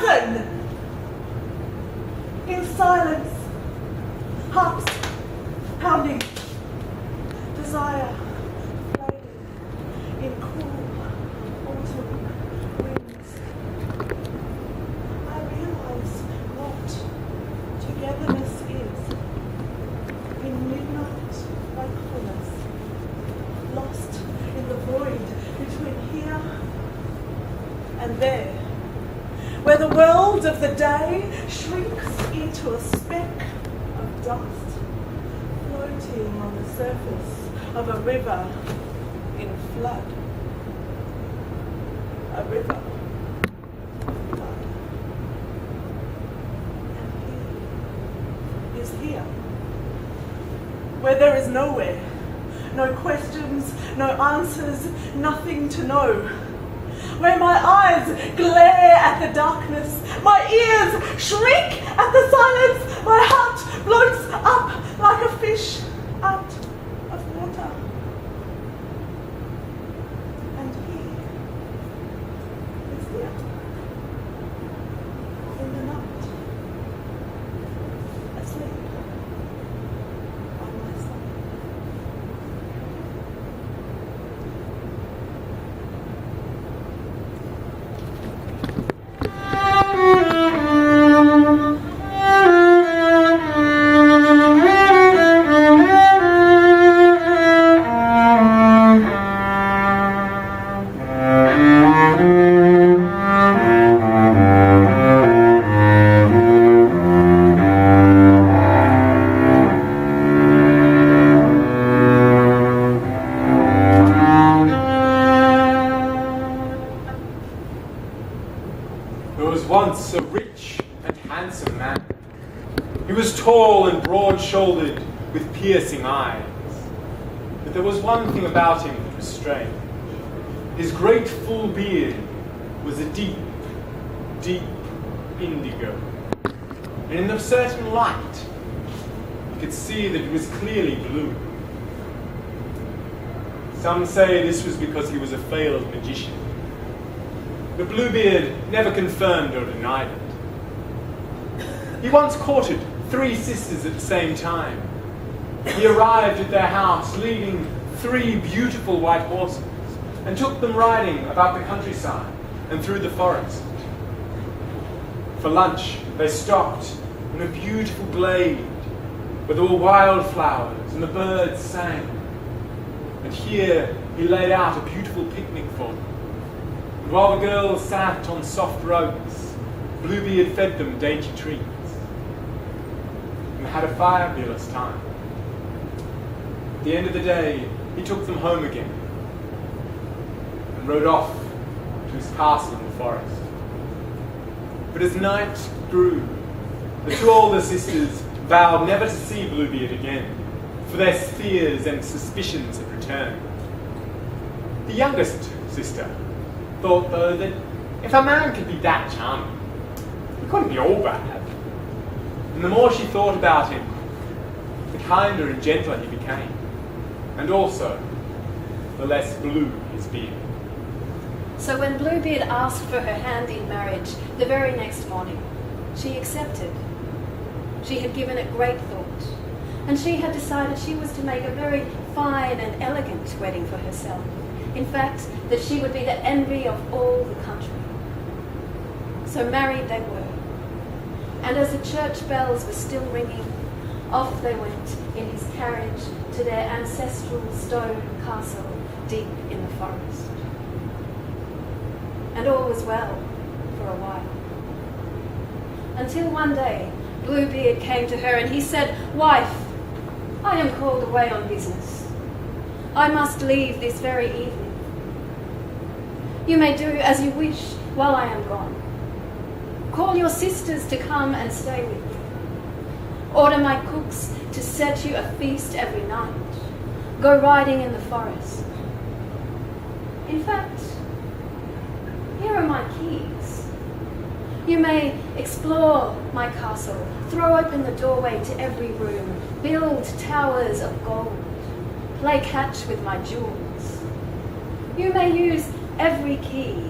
frozen in silence, harps pounding, desire faded in cool autumn winds. I realize what togetherness is in midnight wakefulness, lost in the void between here and there, where the world of the day shrinks into a speck of dust floating on the surface of a river in flood. A river in flood. And he is here, where there is nowhere, no questions, no answers, nothing to know. Where my eyes glare at the darkness, my ears shriek at the silence, my heart floats up like a fish out of water. And he is here in the night, asleep by my side. There was once a rich and handsome man. He was tall and broad-shouldered with piercing eyes. But there was one thing about him that was strange. His great full beard was a deep, deep indigo. And in a certain light, you could see that it was clearly blue. Some say this was because he was a failed magician. But Bluebeard never confirmed or denied it. He once courted 3 sisters at the same time. He arrived at their house leading 3 beautiful white horses and took them riding about the countryside and through the forest. For lunch, they stopped in a beautiful glade where there were wildflowers and the birds sang. And here he laid out a beautiful picnic for them. And while the girls sat on soft rugs, Bluebeard fed them dainty treats and had a fabulous time. At the end of the day, he took them home again and rode off to his castle in the forest. But as night grew, the 2 older sisters vowed never to see Bluebeard again, for their fears and suspicions had returned. The youngest sister thought, though, that if a man could be that charming, he couldn't be all bad. And the more she thought about him, the kinder and gentler he became, and also the less blue his beard. So when Bluebeard asked for her hand in marriage the very next morning, she accepted. She had given it great thought, and she had decided she was to make a very fine and elegant wedding for herself. In fact, that she would be the envy of all the country. So married they were, and as the church bells were still ringing, off they went in his carriage to their ancestral stone castle deep in the forest. And all was well for a while. Until one day, Bluebeard came to her and he said, "Wife, I am called away on business. I must leave this very evening. You may do as you wish while I am gone. Call your sisters to come and stay with you. Order my cooks to set you a feast every night. Go riding in the forest. In fact, here are my keys. You may explore my castle, throw open the doorway to every room, build towers of gold, play catch with my jewels. You may use every key